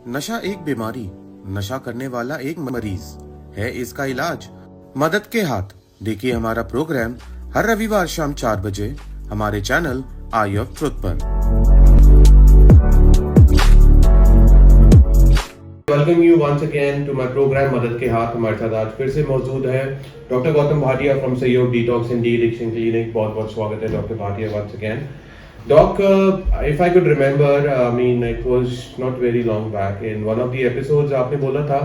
नशा एक बीमारी, नशा करने वाला एक मरीज है, इसका इलाज मदद के हाथ। देखिए हमारा प्रोग्राम हर रविवार शाम 4 बजे हमारे चैनल आई ऑफ ट्रुथ पर। Welcome you once again to my programme मदद के हाथ। हमारे साथ आज फिर से मौजूद है doctor Gautam Bhatia from Sahyog detox and de addiction clinic. बहुत बहुत स्वागत है doctor Bhatia once again. Doc, if I could remember, I mean, it was not very long back. In one of the episodes, आपने बोला था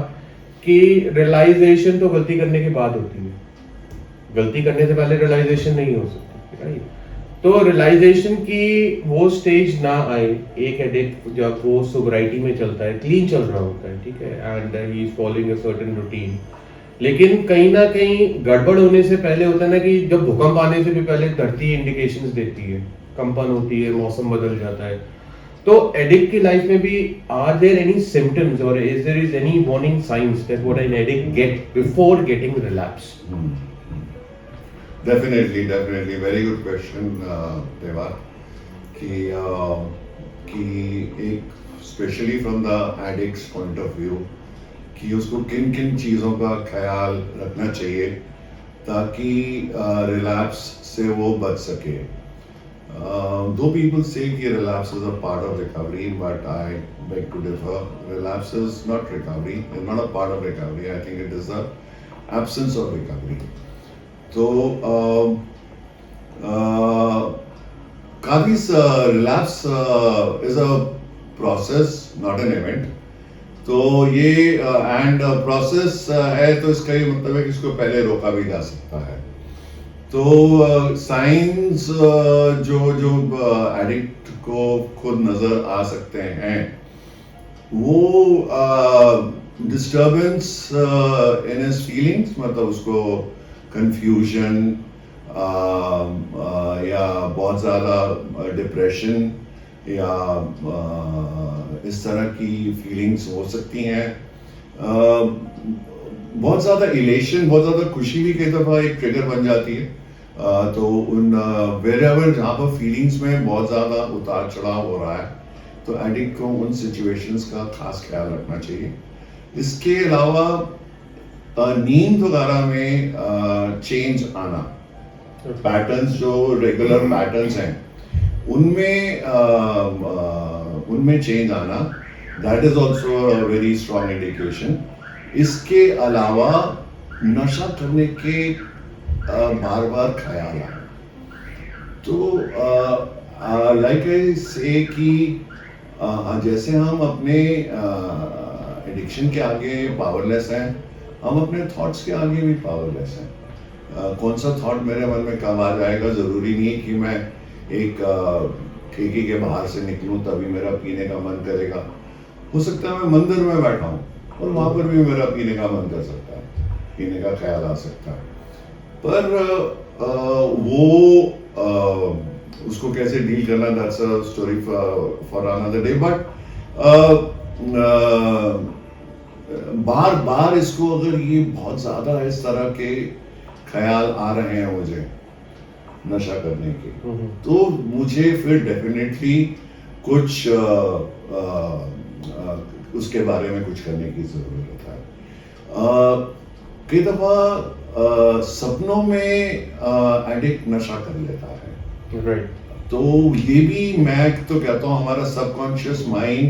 कि realization तो गलती करने के बाद होती है, गलती करने से पहले realization नहीं हो सकती, right? तो realization की वो stage ना आए, एक addict जब वो sobriety में चलता है, clean चल रहा होता है, ठीक है, and he is following a certain routine. लेकिन कहीं ना कहीं गड़बड़ होने से पहले होता है ना कि जब भूकंप आने से भी पहले धरती इंडिकेशंस देती है, कंपन होती है, मौसम बदल जाता है। तो एडिक्ट की लाइफ में भी आर देयर एनी सिम्टम्स और is there is any warning signs that what an addict get before getting relapse? Definitely, very good question, Deva. कि एक specially from the addicts point of view कि उसको किन किन चीज़ों का ख्याल रखना चाहिए ताकि रिलैप्स से वो बच सके। Though people say कि relapse is a part of recovery, but I beg to differ. Relapse is not recovery. It's not a part of recovery. I think it is the absence of recovery. So, काफी relapse is a process, not an event. तो ये and process है तो इसका ये मतलब है कि इसको पहले रोका भी जा सकता है। तो साइंस जो एडिक्ट को खुद नजर आ सकते हैं वो डिस्टर्बेंस इन हिज फीलिंग्स, मतलब उसको कंफ्यूजन या बहुत ज़्यादा डिप्रेशन या इस तरह की फीलिंग्स हो सकती हैं। बहुत ज़्यादा इलेशन, बहुत ज़्यादा खुशी भी कई दफ़ा एक ट्रिगर बन जाती है। तो उन वेरेवर जहाँ पर फीलिंग्स में बहुत ज़्यादा उतार चढ़ाव हो रहा है तो एडिक्ट को उन सिचुएशंस का खास ख्याल रखना चाहिए। इसके अलावा नींद वगैरह में चेंज आना, पैटर्न्स जो रेगुलर पैटर्न्स हैं उनमें चेंज आना, that is also a very strong indication. इसके अलावा नशा करने के बार बार ख्याल आना, तो लाइक आई से कि जैसे हम अपने एडिक्शन के आगे पावरलेस हैं, हम अपने थॉट्स के आगे भी पावरलेस हैं। कौन सा थॉट मेरे मन में कब आ जाएगा ज़रूरी नहीं है कि मैं एक ठेके के बाहर से निकलूं तभी मेरा पीने का मन करेगा। हो सकता है मैं मंदिर में बैठा हूँ और वहाँ पर भी मेरा पीने का मन कर सकता है, पीने का ख्याल आ सकता है। पर वो उसको कैसे डील करना, that's a story for another day. But बार बार इसको अगर ये बहुत ज़्यादा इस तरह के ख्याल आ रहे हैं मुझे नशा करने के, तो मुझे फिर डेफिनेटली कुछ उसके बारे में कुछ करने की ज़रूरत है। कई दफ़ा सपनों में एडिक्ट नशा कर लेता है, राइट। तो ये भी मैं तो कहता हूँ हमारा सबकॉन्शियस माइंड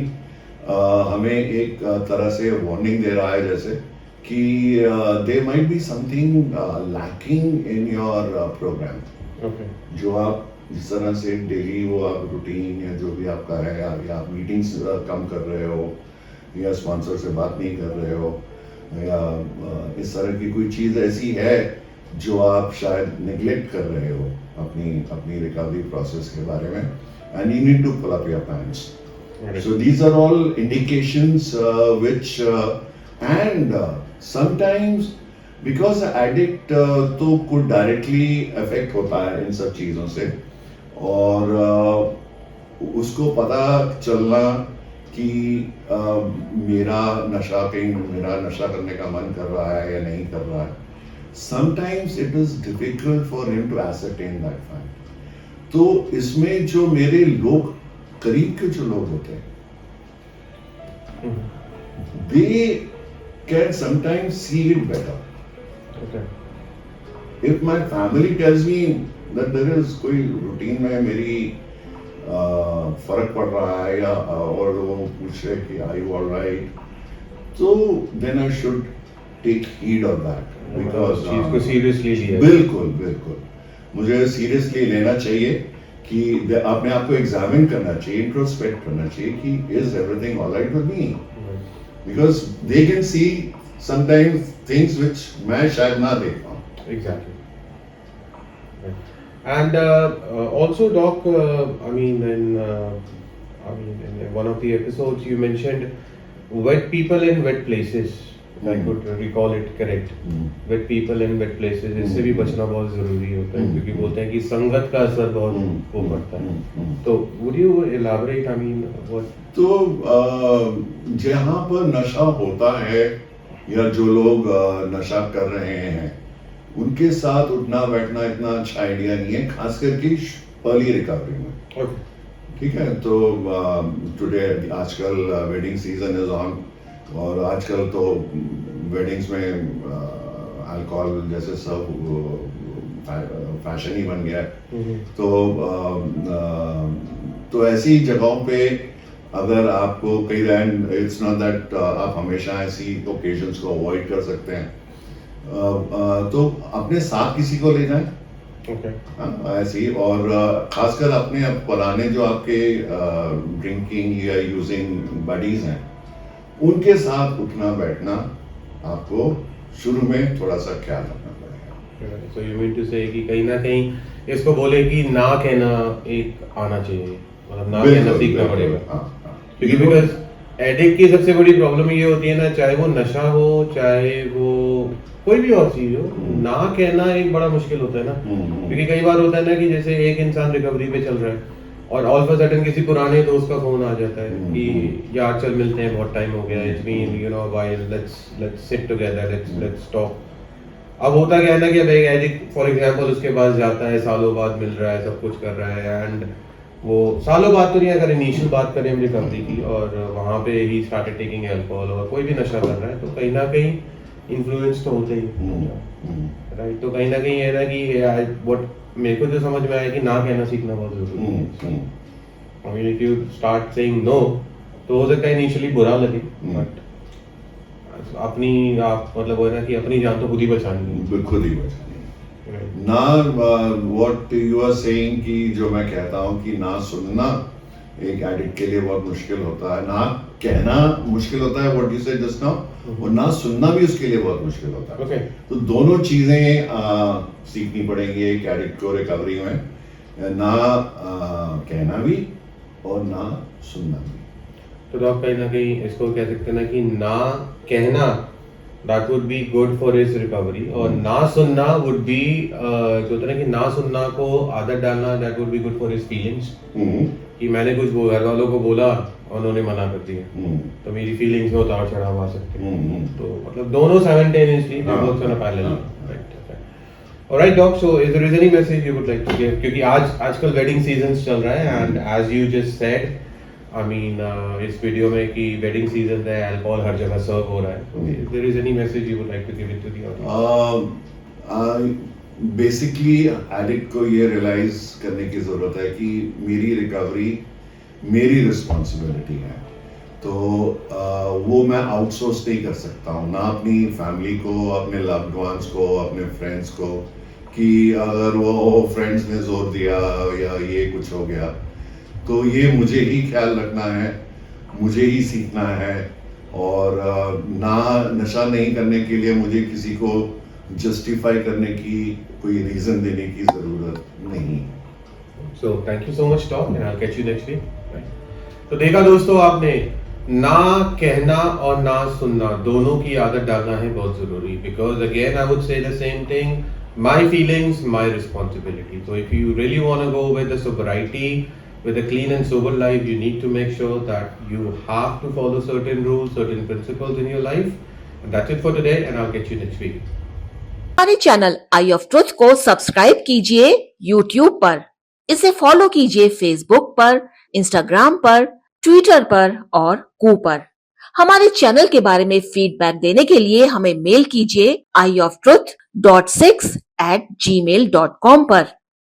हमें एक तरह से वार्निंग दे रहा है, जैसे कि there might be something lacking in your programme. जो आप जिस तरह से डेली वो आप रूटीन या जो भी आपका है, या आप मीटिंग्स कम कर रहे हो या स्पॉन्सर से बात नहीं कर रहे हो या इस तरह की कोई चीज़ ऐसी है जो आप शायद नेग्लेक्ट कर रहे हो अपनी रिकवरी प्रोसेस के बारे में, and you need to pull up your pants. So these are all indications which and sometimes because addict तो कुछ डायरेक्टली अफेक्ट होता है इन सब चीज़ों से, और उसको पता चलना कि मेरा नशा करने का मन कर रहा है या नहीं कर रहा है, sometimes it is difficult for him to ascertain that fact. तो इसमें जो मेरे लोग, करीब के जो लोग होते हैं, they can sometimes see it better. Okay. If my family tells me that there is कोई रूटीन में मेरी फर्क पड़ रहा है या और वो पूछे कि are you all right, so then I should take heed of that because चीज को सीरियसली लिया। बिल्कुल बिल्कुल मुझे सीरियसली लेना चाहिए कि अपने आप को एग्जामिन करना चाहिए, इंट्रोस्पेक्ट करना चाहिए कि is everything alright with me, because they can see sometimes things which मैं शायद ना देख पाऊं। Exactly. And also, Doc, I mean, in one of the episodes, you mentioned wet people in wet places. If I could recall it correct. Wet people in wet places, इससे भी बचना बहुत जरूरी होता है क्योंकि बोलते हैं कि संगत का असर बहुत वो पड़ता है। तो would you elaborate? I mean, what? तो जहाँ पर नशा होता है या जो लोग नशा कर रहे हैं उनके साथ उठना बैठना इतना अच्छा आइडिया नहीं है, खास करके अर्ली रिकवरी में। Okay. ठीक है, तो टुडे आजकल वेडिंग सीजन इज ऑन और आजकल तो वेडिंग्स में अल्कोहल जैसे सब फैशन ही बन गया है। तो ऐसी जगहों पे अगर आपको कई इट्स नॉट दैट आप हमेशा ऐसी ओकेजन्स को अवॉइड कर सकते हैं, तो अपने साथ किसी को ले जाएं। Okay. ऐसे ही, और खासकर अपने पुराने जो आपके ड्रिंकिंग या यूजिंग बडीज हैं उनके साथ उठना बैठना आपको शुरू में थोड़ा सा ख्याल रखना पड़ेगा। So you mean to say कि कहीं ना कहीं इसको बोले कि ना कहना एक आना चाहिए, मतलब ना कहना सीखना पड़ेगा। क्योंकि बिकॉज एडिक्ट की सबसे बड़ी प्रॉब्लम ये होती है ना, चाहे वो नशा हो चाहे वो कोई भी और चीज हो, ना कहना एक बड़ा मुश्किल होता है ना। क्योंकि कई बार होता है ना कि जैसे एक इंसान रिकवरी पे चल रहा है और ऑल ऑफ अ सडन किसी पुराने दोस्त का फोन आ जाता है कि यार चल मिलते हैं, बहुत टाइम हो गया, it's been you know while, let's sit together, let's talk. अब होता क्या है ना कि अब एक एडिक्ट फॉर एग्जांपल उसके पास जाता है, सालों बाद मिल रहा है, सब कुछ कर रहा है, एंड वो सालों बाद तो नहीं, अगर इनिशियल बात करें हम रिकवरी की, और वहाँ पे ही स्टार्टेड टेकिंग अल्कोहल और कोई भी नशा कर रहा है, तो कहीं ना कहीं इन्फ्लुएंस तो होते ही, राइट। तो कहीं ना कहीं है ना कि व्हाट मेरे को जो समझ में आया कि ना कहना सीखना बहुत जरूरी है। I mean if you start saying no तो हो सकता है इनिशियली बुरा लगे, बट अपनी आप मतलब वो है ना कि अपनी जान तो खुद ही बचानी है, बिल्कुल ही बचानी है ना। व्हाट यू आर सेइंग कि जो मैं कहता हूँ कि ना सुनना एक एडिक्ट के लिए बहुत मुश्किल होता है, ना कहना मुश्किल होता है, what you said just now, और ना सुनना भी उसके लिए बहुत मुश्किल होता है। Okay. तो दोनों चीजें सीखनी पड़ेंगी एक एडिक्ट को रिकवरी में, ना कहना भी और ना सुनना भी। तो आप कहीं ना कहीं इसको कह सकते हैं ना कि ना कहना that would be good for his recovery, और ना सुनना वुड बी जो होता है ना कि ना सुनना को आदत डालना, that would be good for his feelings. कि मैंने कुछ घर वालों को बोला और उन्होंने मना कर दिया, तो मेरी फीलिंग्स में उतार चढ़ाव आ सकते हैं। तो मतलब दोनों simultaneously they work on a parallel, right. Alright doc, so is there is any message you would like to give, क्योंकि आजकल वेडिंग सीजंस चल रहा है, and as you just said, I mean इस वीडियो में कि वेडिंग सीजन है, alcohol हर जगह सर्व हो रहा है, तो is there is any message you would like to give it to the audience? Basically addict को ये रियलाइज करने की जरूरत है कि मेरी रिकवरी मेरी रिस्पॉन्सिबिलिटी है, तो वो मैं आउटसोर्स नहीं कर सकता हूँ, ना अपनी फैमिली को, अपने लव्ड वंस को, अपने फ्रेंड्स को, कि अगर वो फ्रेंड्स ने जोर दिया या ये कुछ हो गया तो ये मुझे ही ख्याल रखना है, मुझे ही सीखना है, और ना नशा नहीं करने के लिए मुझे किसी को जस्टिफाई करने की कोई रीजन देने की जरूरत नहीं। So thank you so much Tom, and I will catch you next week. तो देखा दोस्तों आपने, ना कहना और ना सुनना दोनों की आदत डालना है बहुत जरूरी, because again I would say the same thing, my feelings my responsibility. So if you really want to go with the sobriety, with a clean and sober life, you need to make sure that you have to follow certain rules, certain principles in your life. And that's it for today, and I'll get you next week. हमारे channel eye of truth को subscribe कीजिए YouTube पर, इसे follow कीजिए Facebook पर, Instagram पर, Twitter पर और Ku पर। हमारे चैनल के बारे में फीडबैक देने के लिए हमें मेल कीजिए ioftruth.6@gmail.com पर।